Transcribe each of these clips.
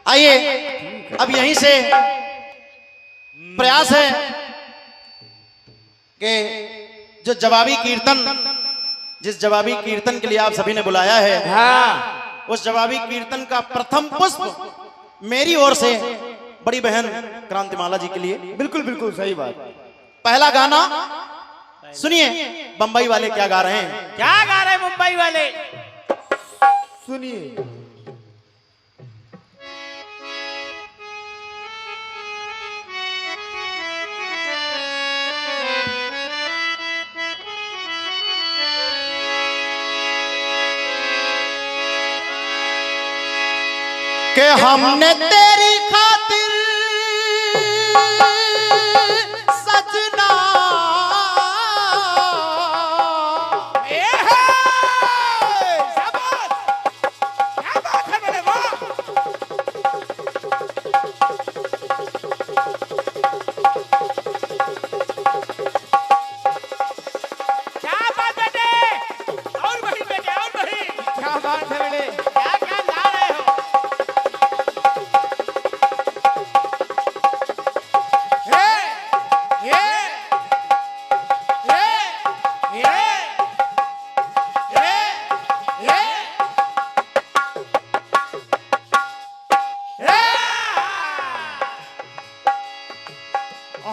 आइए अब यहीं से प्रयास है कि जो जवाबी कीर्तन, जिस जवाबी कीर्तन के लिए आप सभी ने बुलाया है, हाँ, उस जवाबी कीर्तन का प्रथम पुष्प मेरी ओर से बड़ी बहन क्रांतिमाला जी के लिए। बिल्कुल बिल्कुल सही बात। पहला गाना सुनिए, बंबई वाले क्या गा रहे हैं। क्या गा रहे हैं मुंबई वाले? सुनिए। कि हमने तेरी खातिर सजना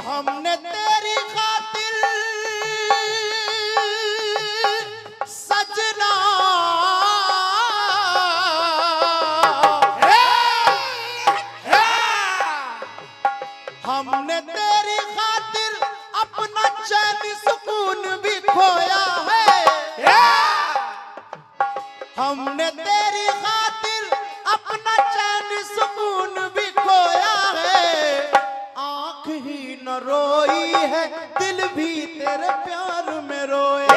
हमने तेरी खातिर सजना हमने तेरी खातिर अपना चैन सुकून भी खोया है। हमने तेरी खातिर अपना चैन सुकून भी खोया है। आंख ही न रोई है, दिल भी तेरे प्यार में रोया।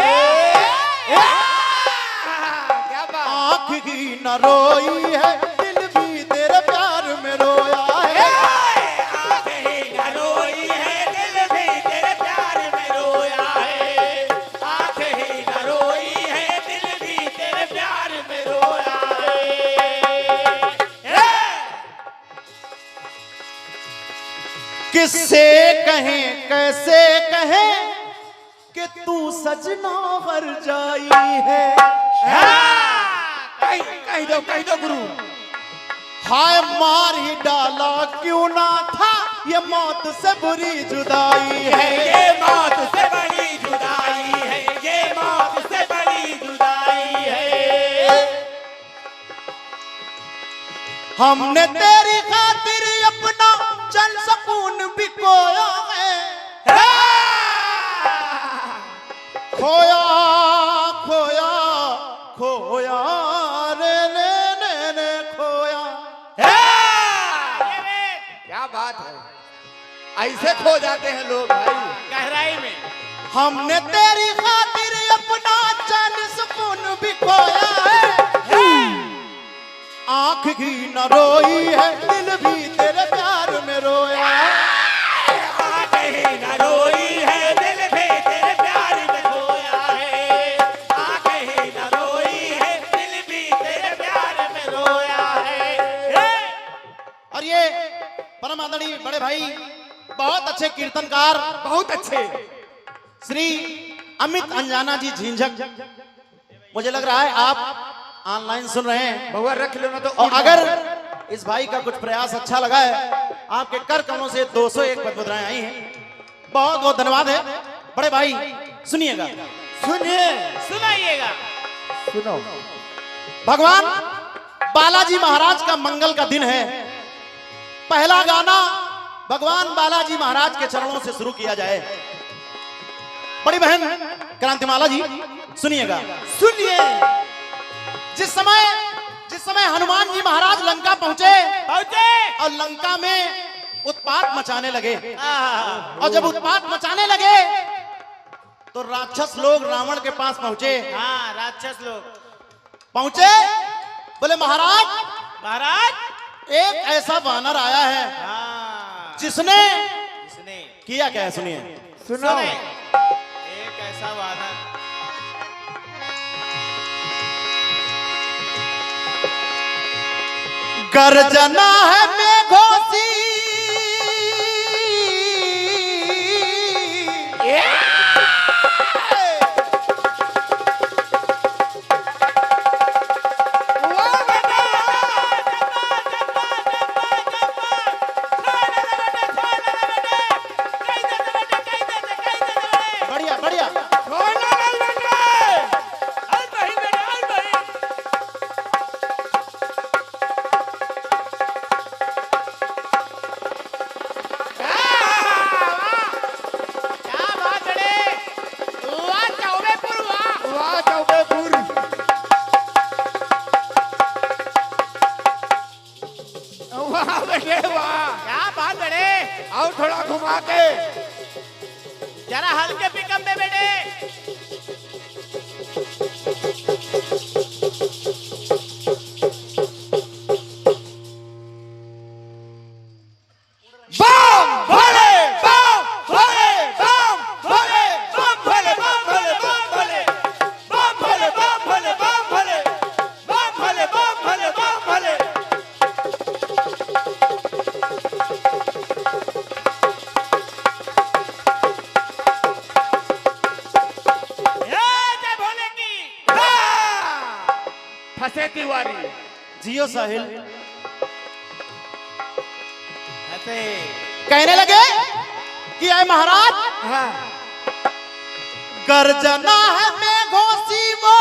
आंख ही न रोई है, दिल भी तेरे प्यार में रोया है। आंख ही न रोई है, दिल भी तेरे प्यार में रोया है। आंख ही न रोई है, दिल भी तेरे प्यार में रोया है। किससे कहें कैसे कहें कि तू सजना हर जाई है। कह दो गुरु। हाय मार ही डाला क्यों ना था, ये मौत से बुरी जुदाई है। ये मौत से बड़ी जुदाई है, ये मौत से बड़ी जुदाई है। हमने तेरी खातिर अपना चल सुकून भी खोया है। खोया खोया खोया रे ने खोया। क्या बात है, ऐसे खो जाते हैं लोग भाई गहराई में। हमने तेरी खातिर अपना चैन सुकून भी खोया है। आंख ही न रोई है, दिल भी तेरे प्यार में रोया। आंख ही न रोई है, दिल भी तेरे प्यार में खोया है। आंख ही न रोई है, दिल भी तेरे प्यार में रोया है। और ये परम आदरणीय बड़े भाई, बहुत अच्छे कीर्तनकार, बहुत अच्छे। श्री अमित अंजाना जी झिंझक। मुझे लग रहा है आप ऑनलाइन सुन रहे हैं। भगवान रख लो ना तो। और अगर इस भाई का कुछ प्रयास अच्छा लगा है, आपके कर कमों से 201 पदमुद्राएं आई हैं। बहुत बहुत धन्यवाद है बड़े भाई। सुनिएगा, सुनिए। सुनाइएगा। सुनो। भगवान बालाजी महाराज का मंगल का दिन है। पहला गाना भगवान बालाजी महाराज के चरणों से शुरू किया जाए। बड़ी बहन क्रांतिमाला जी सुनिएगा। सुनिए। जिस समय हनुमान जी महाराज लंका पहुंचे और लंका में उत्पात मचाने लगे, और जब उत्पात मचाने लगे तो राक्षस लोग रावण के पास पहुंचे। हाँ, राक्षस लोग पहुंचे, बोले महाराज महाराज एक ऐसा वानर आया है हाँ, जिसने इसने किया क्या है, सुनिए। सुनो। एक ऐसा वानर गर्जना है मेघोसी बढ़िया बढ़िया और थोड़ा घुमा के जरा हल्के पिकअप में बेटे। बम भोले बम भोले बम भोले बम भोले बम भोले बम भोले बम भोले बम भोले बम भोले बम भोले बम भोले बम भोले। जय भोले की। फंसे तिवारी जियो साहिल ऐसे कहने लगे कि आए महाराज हाँ गर्जना है मेघोसी वो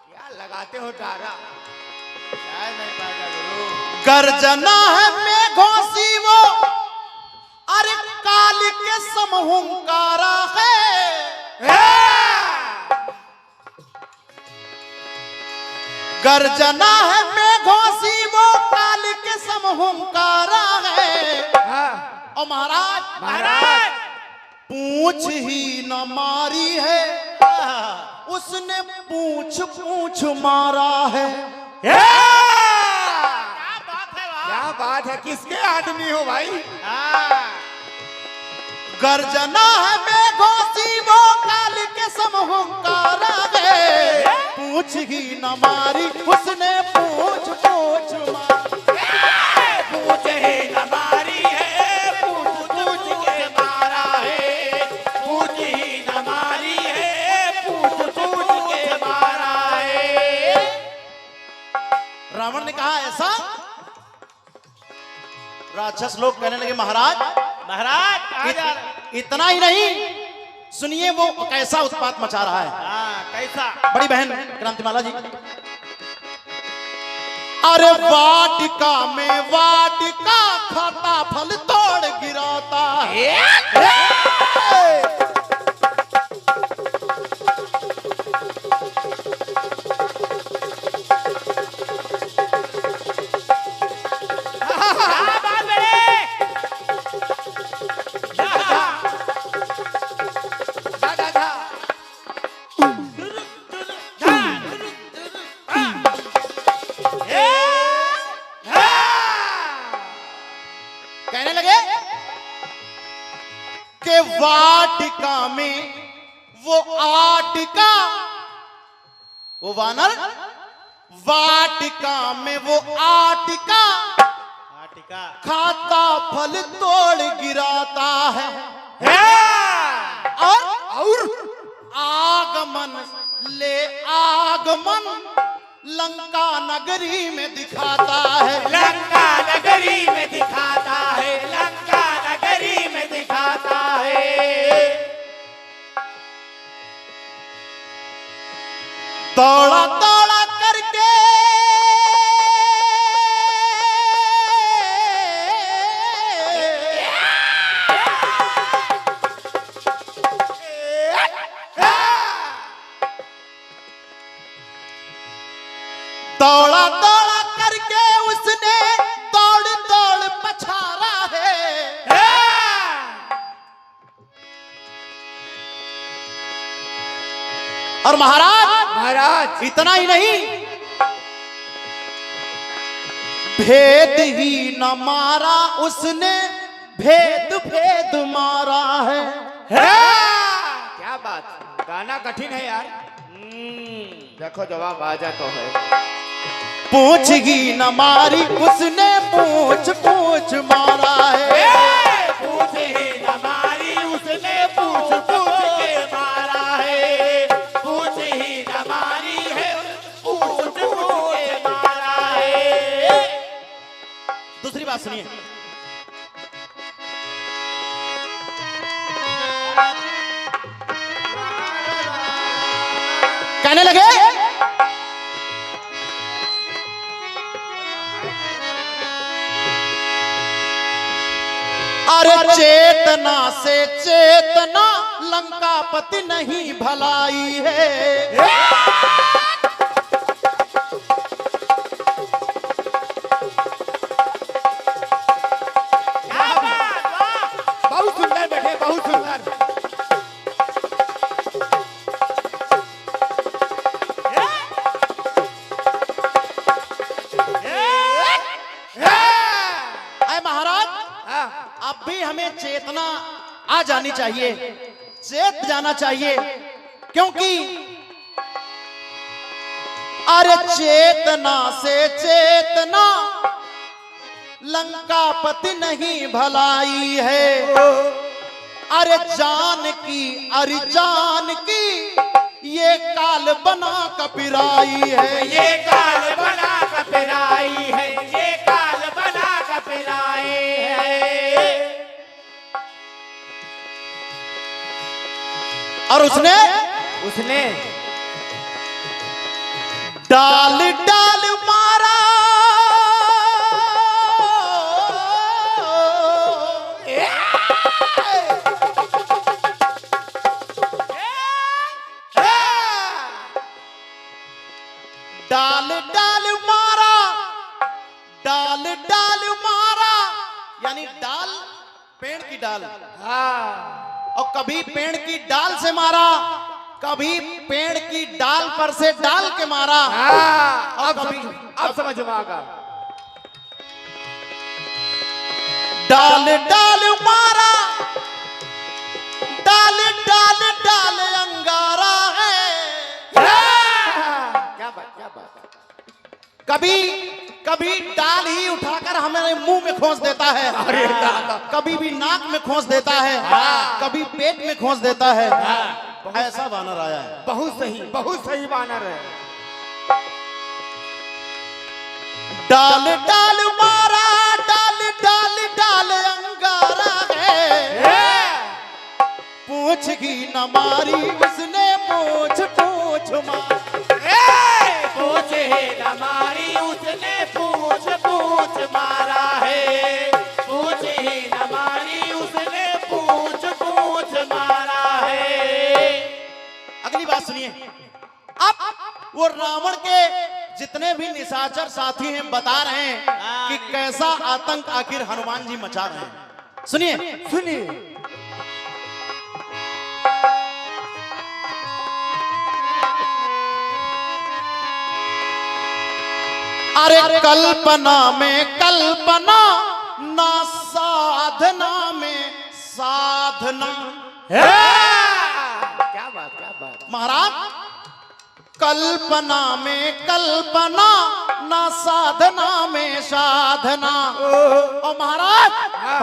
क्या लगाते हो तारा नहीं पाएगा गुरु। गर्जना है मेघोसी वो अरे काल के समहुंकारा है गर्जना है मेघोसी वो काल के समहुंकारा है। हाँ और महाराज महाराज पूछ ही न मारी है उसने पूछ पूछ मारा है। क्या बात है वाह। क्या बात है किसके आदमी हो भाई। गर्जना है मेघोसी वो काल के समहुंकारा है पूछ ही न मारी उसने पूछ पूछ मारी। पूछ ही न मारी है पूछ पूछ के मारा है। पूछ ही न मारी है पूछ पूछ के मारा है। रावण ने कहा ऐसा राक्षस लोग कहने लगे महाराज महाराज कहाँ जा रहे? इतना ही नहीं सुनिए वो कैसा उत्पात मचा रहा है। कैसा। बड़ी बहन क्रांतिमाला जी अरे वाटिका में वाटिका खाता फल तोड़ गिराता है। कहने लगे कि वाटिका में वो आटिका वो वानर वाटिका में वो आटिका टीका खाता फल तोड़ गिराता है और आगमन ले आगमन लंका नगरी में दिखाता है। लंका नगरी में दिखाता है। लंका नगरी में दिखाता है। दौड़ा दौड़ा करके दौड़ा दौड़ा करके उसने दौड़ दौड़ पछाड़ा है। और महाराज इतना ही नहीं भेद ही न मारा उसने भेद भेद मारा है। क्या बात है। गाना कठिन है यार। देखो जवाब आ जाए तो है। पूछ ही न मारी उसने पूछ पूछ मारा है। पूछ ही न मारी उसने पूछ पूछ के मारा है। पूछ ही न मारी है पूछ पूछ के मारा है। दूसरी बात सुनिए। कहने लगे अरे चेतना से चेतना लंकापति नहीं भलाई है। क्या बात, वाह! बहुत सुंदर बैठे, बहुत सुंदर। अरे महाराज हाँ, अब भी हमें चेतना आ जानी चाहिए, चेत जाना चाहिए, क्योंकि अरे चेतना से चेतना लंकापति नहीं भलाई है। अरे जान की अरे जान की ये काल बना कपिराई है। ये काल बना कपिराई है। ये काल बना कपिराई है। और उसने डाल डाल मारा डाल डाल मारा, डाल डाल मारा, यानी डाल पेड़ की डाल। और कभी पेड़ की डाल से मारा, कभी पेड़ की डाल पर से डाल के मारा। अब समझ में आगा। डाल डाल मारा, डाल डाल डाल अंगारा है। क्या बात, क्या बात। कभी कभी डाल ही उठाकर हमारे मुंह में खोस देता है। अरे कभी भी नाक में खोस देता है, कभी पेट में खोस देता है। ऐसा वानर आया है। बहुत सही वानर है। डाल डाल मारा, डाल डाल डाल अंगारा है। पूछ की न मारी उसने पूछ पूछ मारा। पूछ ही न मारी उसने पूछ पूछ मारा है। पूछ ही न मारी उसने पूछ पूछ मारा है। अगली बात सुनिए। अब वो रावण के जितने भी निशाचर साथी हैं बता रहे हैं कि कैसा आतंक आखिर हनुमान जी मचा रहे हैं। सुनिए। अरे कल्पना में कल्पना ना साधना में साधना। क्या बात। महाराज कल्पना में कल्पना ना साधना में साधना। और महाराज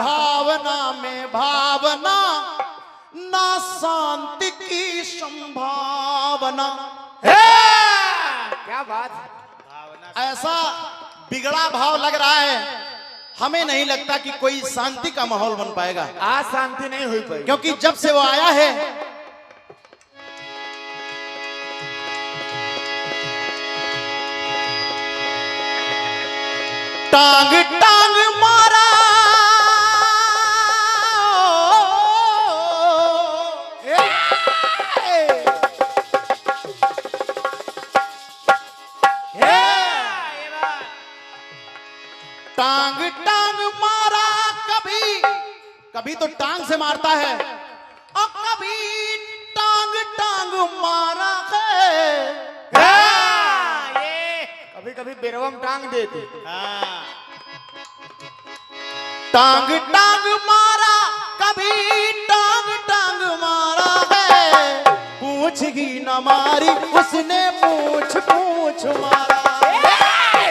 भावना में भावना ना शांति की संभावना। क्या बात। ऐसा बिगड़ा भाव लग रहा है, हमें नहीं लगता कि कोई शांति का माहौल बन पाएगा। आज शांति नहीं हुई पाई, क्योंकि जब से वो आया है टांग टांग मारा, टांग टांग मारा। कभी तो टांग से मारता है और कभी टांग टांग मारा है। कभी कभी बेरवम टांग देते। टांग टांग मारा, कभी टांग टांग मारा है। पूछ न मारी उसने पूछ पूछ मारा।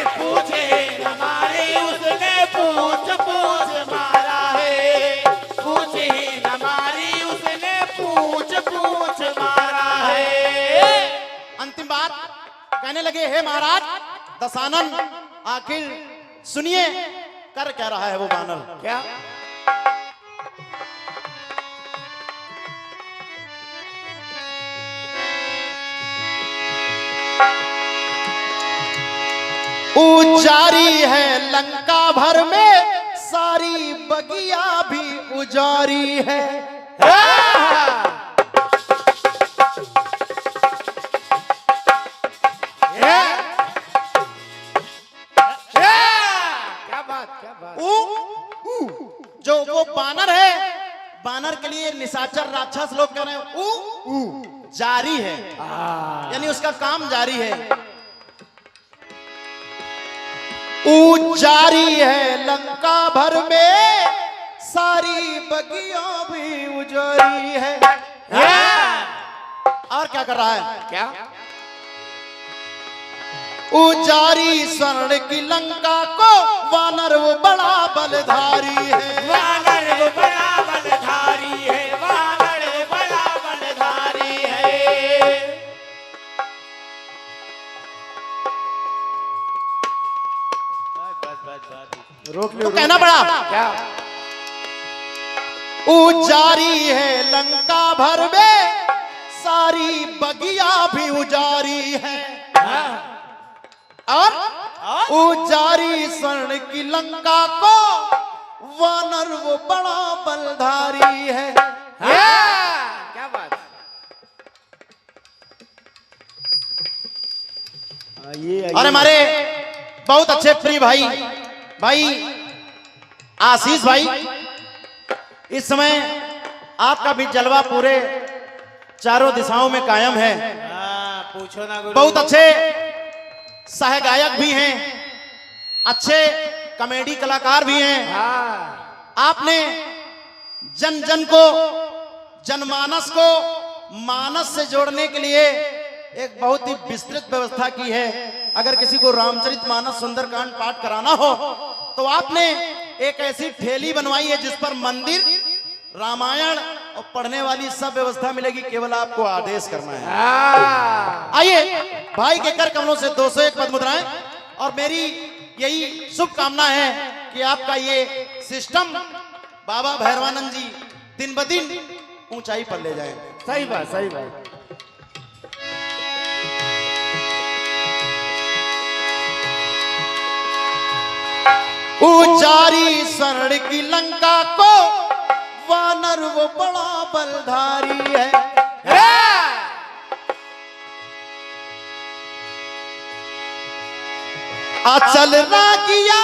पूछे न मारी उसने पूछ पूछ मारा है। पूछे न मारी उसने पूछ पूछ मारा है। अंतिम बात कहने लगे, हे महाराज दशानन, आखिर सुनिए कर क्या रहा है वो बानर। क्या? उजारी है लंका भर में, सारी बगिया भी उजारी है। क्या बात, क्या बात। जो वो बानर है, बानर के लिए निशाचर राक्षस लोग कह रहे हैं जारी है, यानी उसका काम जारी है। उजारी है लंका भर में, सारी बगिया भी उजारी है। और क्या कर रहा है? क्या? उजारी स्वर्ण की लंका को, वानर वो बड़ा बलधारी है। वानर वो बड़ा बलधारी है। वानर वो बड़ा बलधारी है। रोक लो, तो कहना पड़ा क्या? उजारी है लंका भर में, सारी बगिया भी उजारी है। और उजारी स्वर्ण की लंका को, वानर वो बड़ा बलधारी है। क्या बात। और हमारे बहुत अच्छे प्रिय भाई आशीष भाई, इस समय आपका भी जलवा पूरे चारों दिशाओं में कायम है। पूछो ना गुरु। बहुत अच्छे सह गायक भी हैं, अच्छे कॉमेडी कलाकार भी हैं। आपने जन जन को, जनमानस को मानस से जोड़ने के लिए एक बहुत ही विस्तृत व्यवस्था की है। अगर किसी को रामचरितमानस सुंदरकांड पाठ कराना हो तो आपने एक ऐसी ठेली बनवाई है जिस पर मंदिर, रामायण और पढ़ने वाली सब व्यवस्था मिलेगी, केवल आपको आदेश करना है। आइए भाई के कर कमलों से 201 पद मुद्राएं, और मेरी यही शुभकामना है कि आपका ये सिस्टम बाबा भैरवानंद जी दिन ब दिन ऊंचाई पर ले जाएं। सही बात, सही बात। उजारी स्वर्ण की लंका को, वानर वो बड़ा बलधारी है। अचल रागिया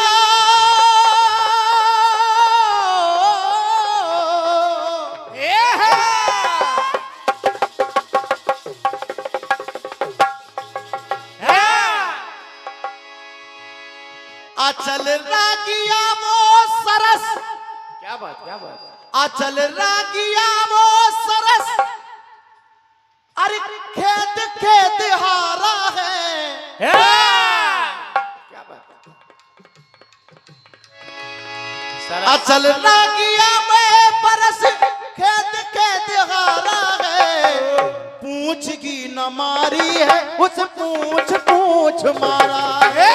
अचल रागिया वो सरस। क्या बात, क्या बात। अचल रागिया वो सरस, अरे खेत खेत हारा है। क्या बात। अचल रागिया में परस, खेत खेत हारा है। पूछ की न मारी है, उस पूछ पूछ मारा है।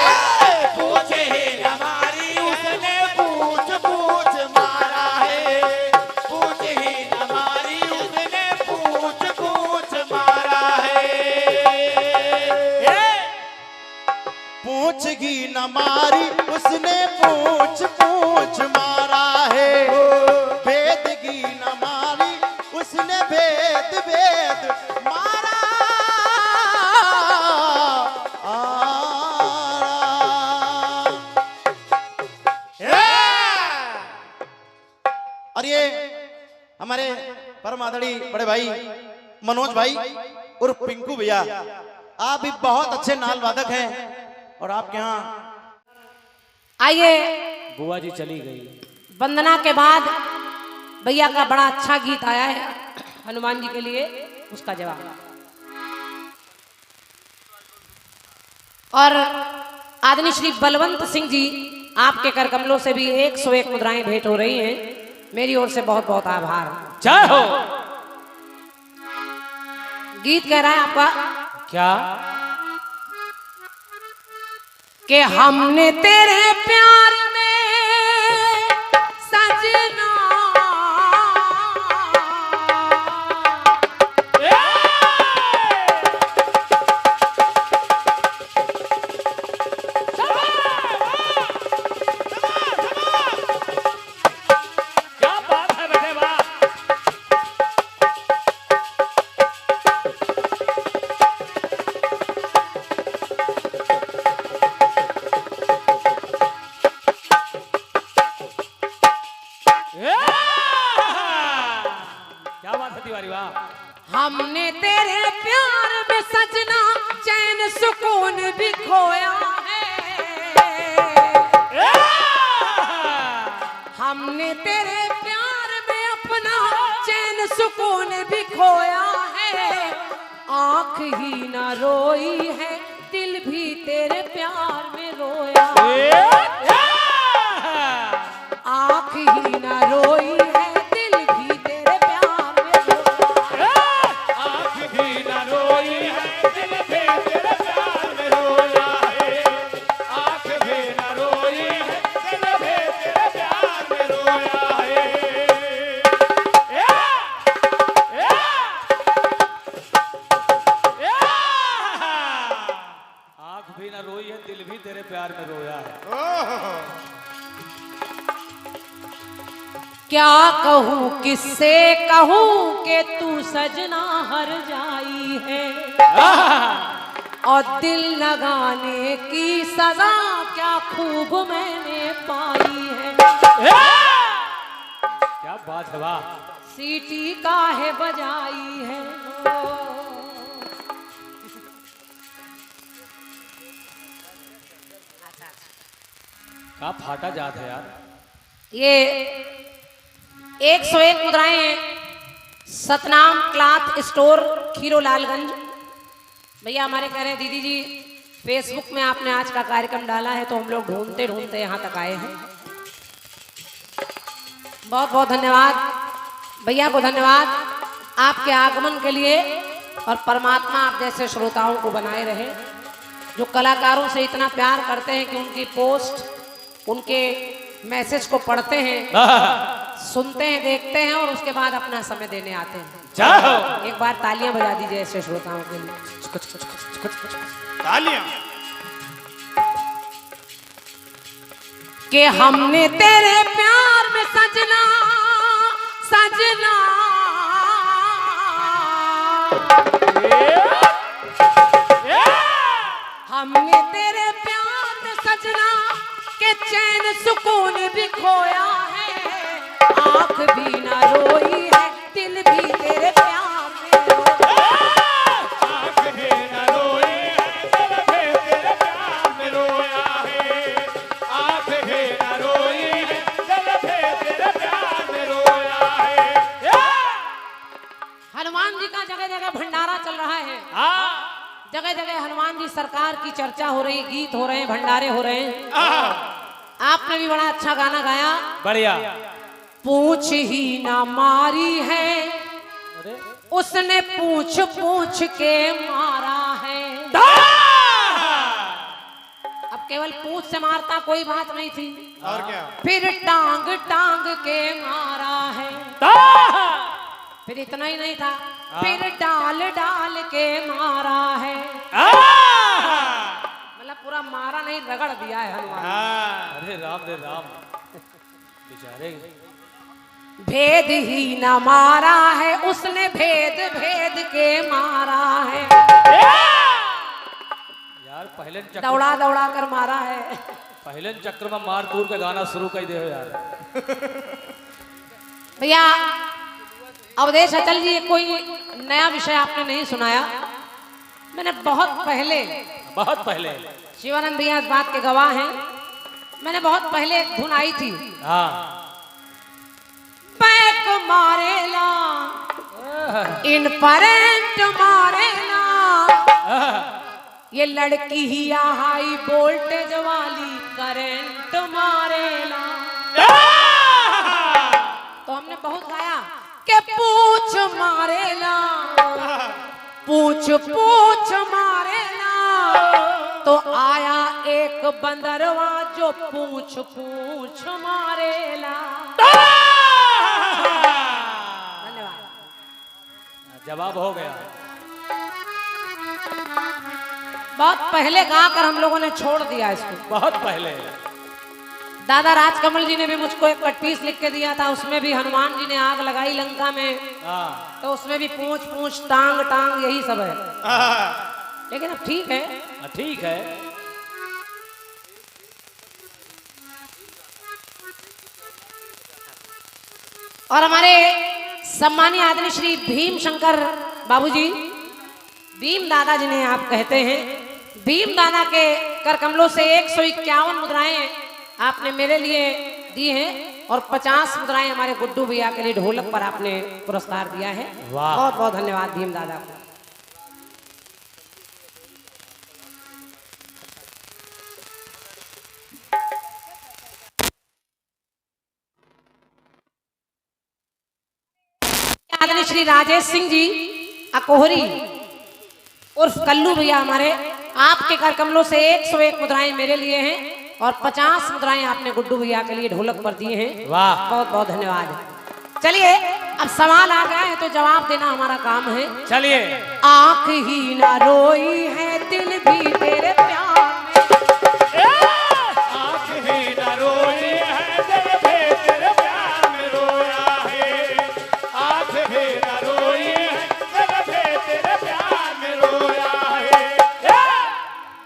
पूछे न मारी उसने पूछ पूछ मारा है। पूछे न मारी उसने पूछ पूछ मारा है। पूछ की न मारी उसने पूछ पूछ मारा है। भेद की न मारी उसने भेद भेद मारा। और ये हमारे परम आदरणीय बड़े भाई मनोज भाई और पिंकू भैया, आप भी बहुत अच्छे नाल वादक हैं, और आपके यहाँ आइए बुआ जी चली गई। वंदना के बाद भैया का बड़ा अच्छा गीत आया है हनुमान जी के लिए, उसका जवाब। और आदरणीय श्री बलवंत सिंह जी, आपके कर कमलों से भी 101 मुद्राएं भेंट हो रही हैं। मेरी ओर से बहुत बहुत आभार। जय हो। गीत कह रहा है आपका क्या कि हमने तेरे प्यार में सजना क्या बात है बेटे वाह। क्या बात है तिवारी वाह। हमने तेरे प्यार में सजना चैन सुकून भी खोया है। हमने तेरे प्यार में अपना चैन सुकून भी खोया है। आंख ही ना रोई है, दिल भी तेरे प्यार में रोया। आंख ही ना रोई है, दिल भी तेरे प्यार में रोया। आँख भी न रोई है, दिल भी तेरे प्यार में रोया है। आँख भी न रोई है, दिल भी तेरे प्यार में रोया है। आंख भी ना रोई है, दिल भी तेरे प्यार में रोया है। क्या कहूँ किससे कहूँ कि तू सजना हर जाई है। और दिल लगाने की सजा क्या खूब मैंने पाई है। क्या बात है वाह। सीटी काहे बजाई है। क्या फाटा जात है यार। ये 101 मुद्राएं सतनाम क्लॉथ स्टोर खीरोलालगंज। भैया हमारे कह रहे हैं दीदी जी फेसबुक में आपने आज का कार्यक्रम डाला है तो हम लोग ढूंढते ढूंढते यहाँ तक आए हैं। बहुत बहुत धन्यवाद भैया को, धन्यवाद आपके आगमन के लिए। और परमात्मा आप जैसे श्रोताओं को बनाए रहे जो कलाकारों से इतना प्यार करते हैं कि उनकी पोस्ट, उनके मैसेज को पढ़ते हैं, सुनते हैं, देखते हैं और उसके बाद अपना समय देने आते हैं। जाओ। एक बार तालियां बजा दीजिए ऐसे श्रोताओं के लिए। तालियां। कि हमने तेरे प्यार में सजना सजना हमने तेरे प्यार में सजना के चैन सुकून भी खोया है। आंख भी ना रोई है, दिल भी तेरे प्यार में रोया। आँख भी न रोई है, दिल भी तेरे प्यार में रोया है। आँख भी न रोई है, दिल भी तेरे प्यार में रोया है। हनुमान जी का जगह जगह भंडारा चल रहा है। हाँ जगह जगह हनुमान जी सरकार की चर्चा हो रही, गीत हो रहे हैं, भंडारे हो रहे हैं। आपने भी बड़ा अच्छा गाना गाया। बढ़िया। पूछ ही ना मारी है, उसने पूछ पूछ के मारा है। अब केवल पूछ से मारता कोई बात नहीं थी, और क्या? फिर टांग टांग के मारा है। फिर इतना ही नहीं था, फिर डाल डाल के मारा है। मतलब पूरा मारा नहीं, रगड़ दिया है हनुमान। अरे राम रे राम बेचारे। भेद ही न मारा है, उसने भेद भेद के मारा है। यार पहले दौड़ा दौड़ा कर मारा है। पहले चक्र में मार दूर का गाना शुरू कर दे यार। भैया अवधेश अचल जी, कोई नया विषय आपने नहीं सुनाया। मैंने बहुत पहले शिवानंद भैया इस बात के गवाह हैं, मैंने बहुत पहले एक धुन आई थी। हाँ। पैक मारेला इन परेंट मारेला ये लड़की ही हाई वोल्टेज वाली करंट मारेला। तो हमने बहुत गाया कि पूछ मारेला, पूछ पूछ मारेला। तो आया एक बंदरवा जो पूछ पूछ मारेला। धन्यवाद। जवाब हो गया। बहुत पहले गाकर हम लोगों ने छोड़ दिया इसको। बहुत पहले दादा राजकमल जी ने भी मुझको एक कटपीस लिख के दिया था, उसमें भी हनुमान जी ने आग लगाई लंका में, तो उसमें भी पूंछ पूंछ टांग टांग यही सब है। लेकिन अब ठीक है, ठीक है। और हमारे सम्मानीय आदरणीय श्री भीम शंकर बाबूजी, भीम दादा जिन्हें आप कहते हैं, भीम दादा के कर कमलों से 151 मुद्राएं आपने मेरे लिए दी हैं और 50 मुद्राएं हमारे गुड्डू भैया के लिए ढोलक पर आपने पुरस्कार दिया है। बहुत बहुत धन्यवाद भीम दादा को। आदरणीय श्री राजेश सिंह जी अकोहरी उर्फ कल्लू भैया हमारे, आपके कर कमलों से 101 मुद्राएं मेरे लिए हैं और 50 मुद्राएं आपने गुड्डू भैया के लिए ढोलक पर दिए हैं। वाह, बहुत बहुत धन्यवाद। चलिए अब सवाल आ गया है तो जवाब देना हमारा काम है। चलिए। आंख ही ना रोई है दिल भी तेरे प्यार में, आँख ही न रोई है दिल भी तेरे प्यार में रोया है। आँख ही न रोई है दिल भी तेरे प्यार में रोया है।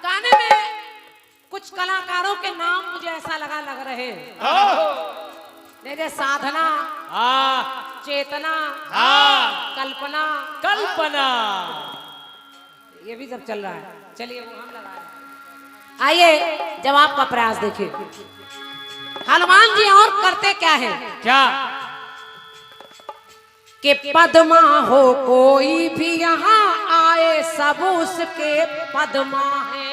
गाने में कुछ कलाकारों के नाम मुझे ऐसा लग रहे हैं, जैसे साधना, चेतना, कल्पना, कल्पना, ये भी सब चल रहा है। चलिए वो हम लगा रहे हैं। आइए जवाब का प्रयास देखिए। हनुमान जी और करते क्या है? क्या? कि पद्मा हो कोई भी यहाँ आए सब उसके पद्मा है।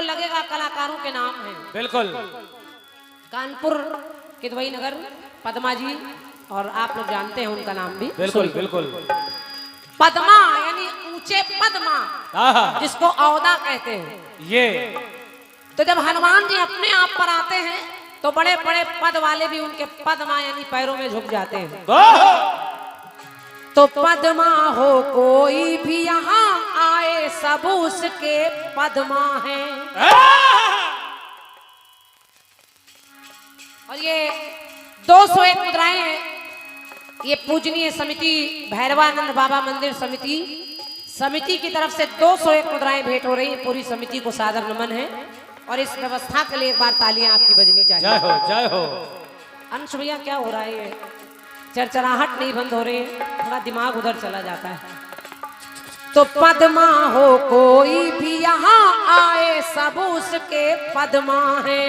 लगेगा कलाकारों के नाम हैं। बिल्कुल। कानपुर किदवई नगर पद्मा जी, और आप लोग जानते हैं उनका नाम भी। बिल्कुल बिल्कुल। पद्मा यानी ऊंचे पद्मा, जिसको औदा कहते हैं। ये तो जब हनुमान जी अपने आप पर आते हैं तो बड़े बड़े पद वाले भी उनके पद्मा यानी पैरों में झुक जाते हैं। तो पद्मा हो कोई भी यहाँ आए सब उसके पद्मा है। और ये 201 मुद्राएं हैं। ये पूजनीय समिति भैरवानंद बाबा मंदिर समिति की तरफ से 201 मुद्राएं भेंट हो रही है। पूरी समिति को सादर नमन है और इस व्यवस्था के लिए एक बार तालियां आपकी बजनी चाहिए। जय हो जय हो। अंश भैया क्या हो रहा है? ये चरचराहट नहीं बंद हो रही है, थोड़ा दिमाग उधर चला जाता है। तो पद्मा हो कोई भी यहाँ आए सब उसके पद्मा है,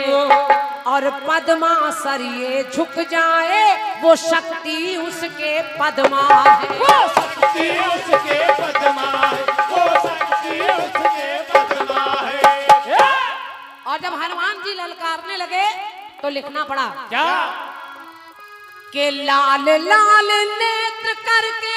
और पद्मा सरिये झुक जाए वो शक्ति उसके पद्मा है। वो शक्ति उसके पद्मा है, वो शक्ति उसके पद्मा है। और जब हनुमान जी ललकारने लगे तो लिखना पड़ा क्या? के लाल लाल नेत्र करके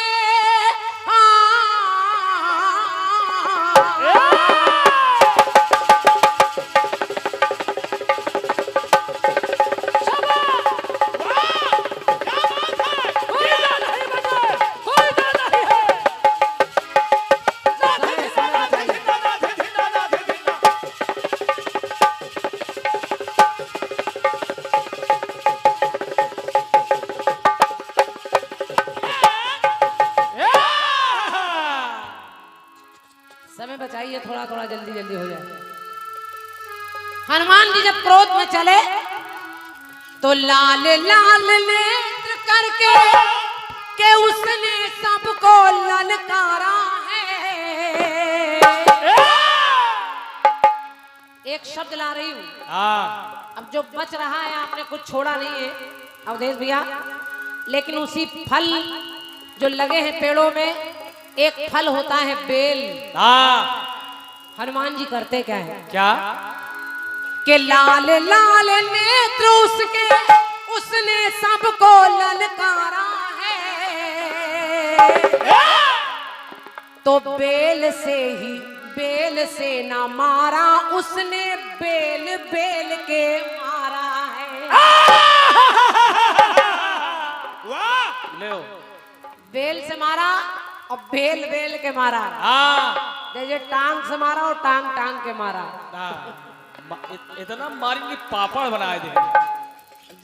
समय बचाइए, थोड़ा थोड़ा जल्दी जल्दी हो जाए। हनुमान जी जब क्रोध में चले तो लाल लाल नेत्र करके के उसने सबको ललकारा है। एक शब्द ला रही हूं, अब जो बच रहा है आपने कुछ छोड़ा नहीं है अवधेश भैया, लेकिन उसी फल जो लगे हैं पेड़ों में एक फल होता है बेल। हनुमान जी करते क्या है? क्या? कि लाल लाल नेत्र उसके उसने सबको ललकारा है। तो बेल से ना मारा उसने, बेल बेल के मारा है। ले ओ। बेल से मारा और बेल बेल के मारा। जैसे टांग से मारा और टांग टांग के मारा। इतना मारेंगे पापड़ बनाए दे।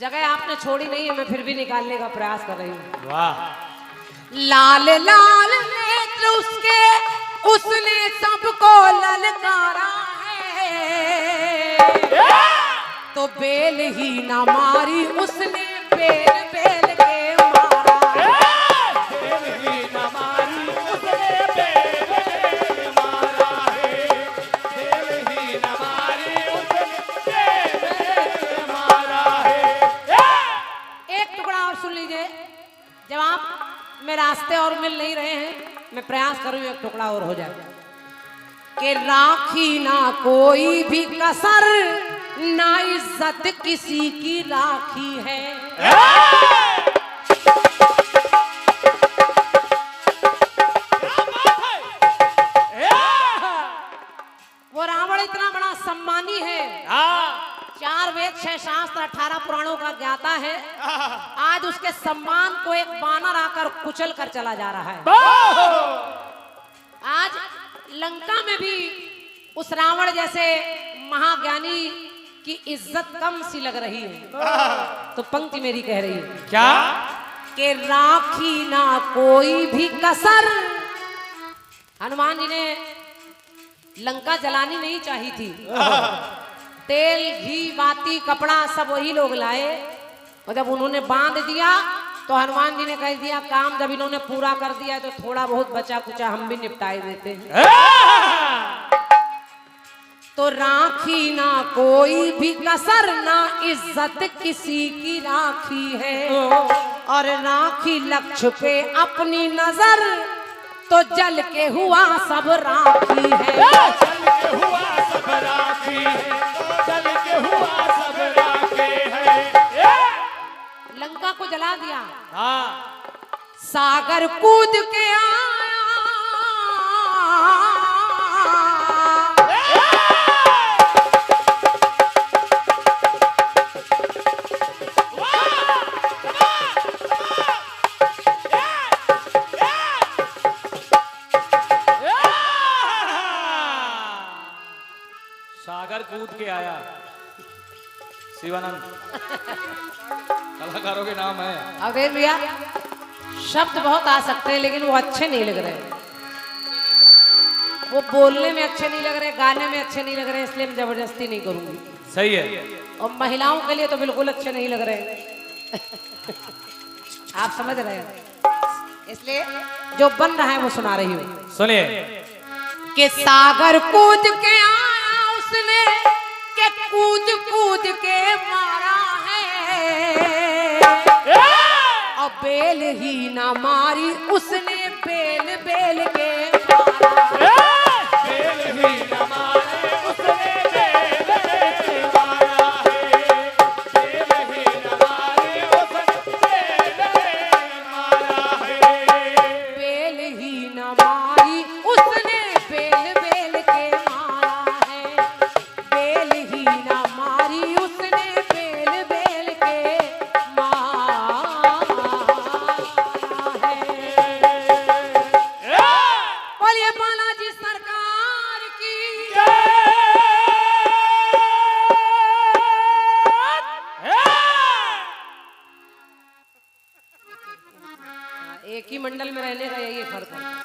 जगह आपने छोड़ी नहीं है, मैं फिर भी निकालने का प्रयास कर रही हूँ। वाह। लाल लाल नेत्र उसके उसने सबको ललकारा है। तो बेल ही ना मारी उसने, बेल बेल के मारा। बेल ही न मारी उसने, बेल बेल के मारा है। बेल ही न मारी उसने, बेल बेल के मारा है। एक टुकड़ा और सुन लीजिए। जब आप में रास्ते और मिल नहीं रहे हैं, मैं प्रयास करूं एक टुकड़ा और हो जाए। कि राखी ना कोई भी कसर, ना इज्जत किसी की राखी है। वो रावण इतना बड़ा सम्मानी है, 4 वेद 6 शास्त्र 18 पुराणों का ज्ञाता है। आज उसके सम्मान को एक बानर आकर कुचल कर चला जा रहा है। आज लंका में भी उस रावण जैसे महाज्ञानी की इज्जत कम सी लग रही है। तो पंक्ति मेरी कह रही है क्या? कि राखी ना कोई भी कसर। हनुमान जी ने लंका जलानी नहीं चाहिए थी। तेल घी बाती कपड़ा सब वही लोग लाए, और जब उन्होंने बांध दिया तो हनुमान जी ने कह दिया काम जब इन्होंने पूरा कर दिया तो थोड़ा बहुत बचा कुचा हम भी निपटाए देते हैं। तो राखी ना कोई भी कसर, ना इज्जत किसी की राखी है। और राखी लक्ष्य पे अपनी नजर, तो जल के हुआ सब राखी है। चल के हुआ सब राखी है, चल के हुआ सब राखी है। लंका को जला दिया, सागर कूद के सागर कूद के आया। शिवानंद कलाकारों के नाम है। अवधेश भैया शब्द बहुत आ सकते हैं लेकिन वो अच्छे नहीं लग रहे। वो बोलने में अच्छे नहीं लग रहे, गाने में अच्छे नहीं लग रहे, इसलिए मैं जबरदस्ती नहीं करूंगी। सही है। और महिलाओं के लिए तो बिल्कुल अच्छे नहीं लग रहे। आप समझ रहे हैं, इसलिए जो बन रहा है वो सुना रही हूँ। सुनिए। कि सागर कूद के आया उसने, के कूद कूद के मारा है। और बेल ही ना मारी उसने, बेल बेल के मारा। बेल ही न मारे उसने, बेल बेल के मारा है। बेल ही न मारे उसने, बेल बेल के मारा है। बेल ही ना मारी उसने, बेल बेल के मारा है। बेल ही ना मारी उसने, बेल बेल के मारा है। बोलिए बालाजी सरकार की। एक ही मंडल में रहने का यही फर्क है।